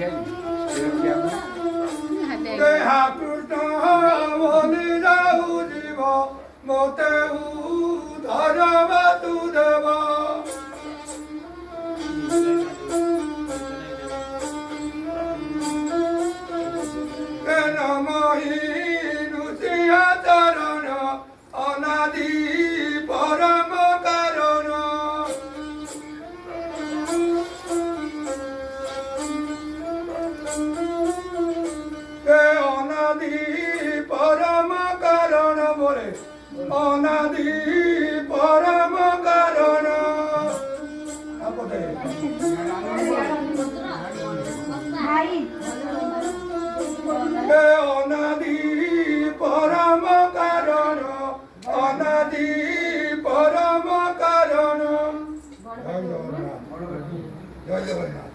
कृष्ण बोली जाऊ जीव मोते धर्म तू देव नमहि नुसिया चरण अनादि परम कारण अनादि परम कारण बोले अनादि परम कारण अनादि परम कारण अनादि परम कारण जय जगन्नाथ।